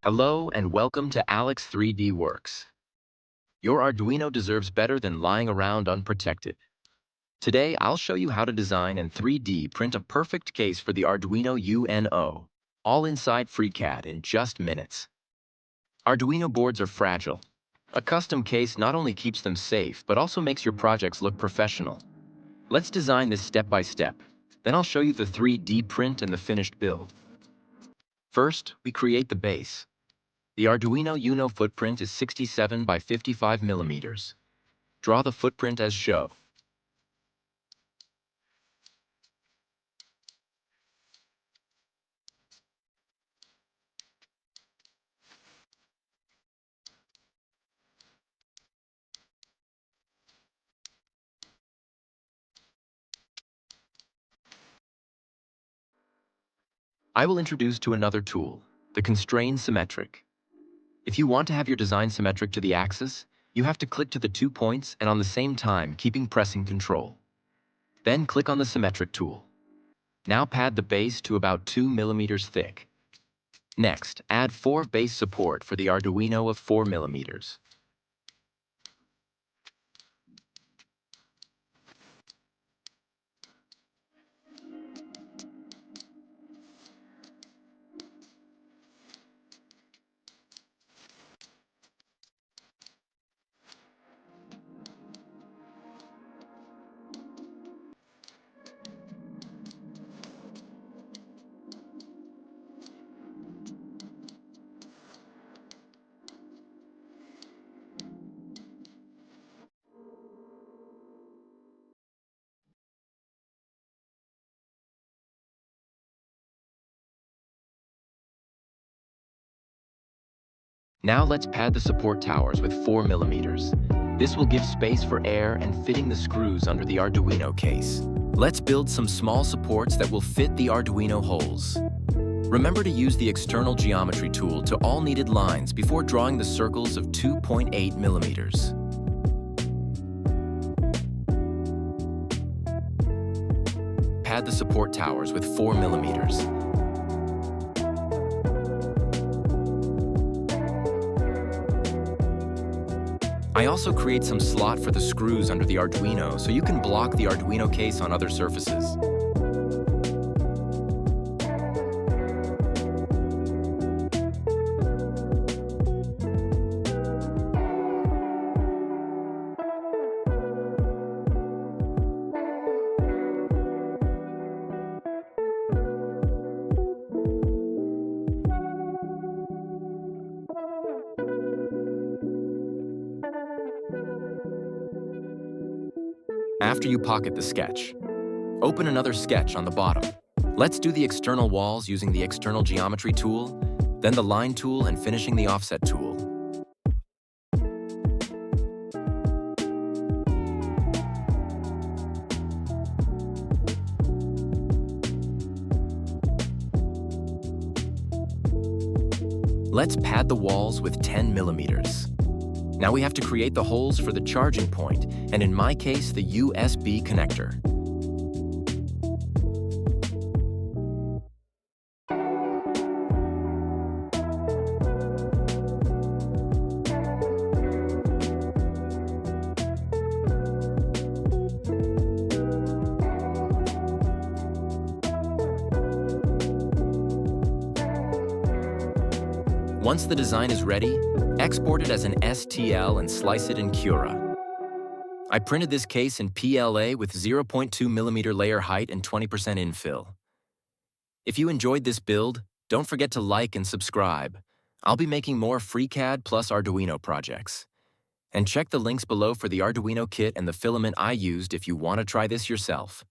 Hello and welcome to Alex 3D Works. Your Arduino deserves better than lying around unprotected. Today, I'll show you how to design and 3D print a perfect case for the Arduino UNO, all inside FreeCAD in just minutes. Arduino boards are fragile. A custom case not only keeps them safe, but also makes your projects look professional. Let's design this step by step. Then I'll show you the 3D print and the finished build. First, we create the base. The Arduino UNO footprint is 67 by 55 millimeters. Draw the footprint as shown. I will introduce to another tool, the constrain symmetric. If you want to have your design symmetric to the axis, you have to click to the 2 points and on the same time keeping pressing Control. Then click on the symmetric tool. Now pad the base to about 2 millimeters thick. Next, add 4 base support for the Arduino of 4 millimeters. Now let's pad the support towers with 4 millimeters. This will give space for air and fitting the screws under the Arduino case. Let's build some small supports that will fit the Arduino holes. Remember to use the external geometry tool to all needed lines before drawing the circles of 2.8 millimeters. Pad the support towers with 4 millimeters. I also create some slot for the screws under the Arduino so you can block the Arduino case on other surfaces. After you pocket the sketch, open another sketch on the bottom. Let's do the external walls using the external geometry tool, then the line tool and finishing the offset tool. Let's pad the walls with 10 millimeters. Now we have to create the holes for the charging point, and in my case, the USB connector. Once the design is ready, export it as an STL and slice it in Cura. I printed this case in PLA with 0.2 millimeter layer height and 20% infill. If you enjoyed this build, don't forget to like and subscribe. I'll be making more FreeCAD plus Arduino projects. And check the links below for the Arduino kit and the filament I used if you want to try this yourself.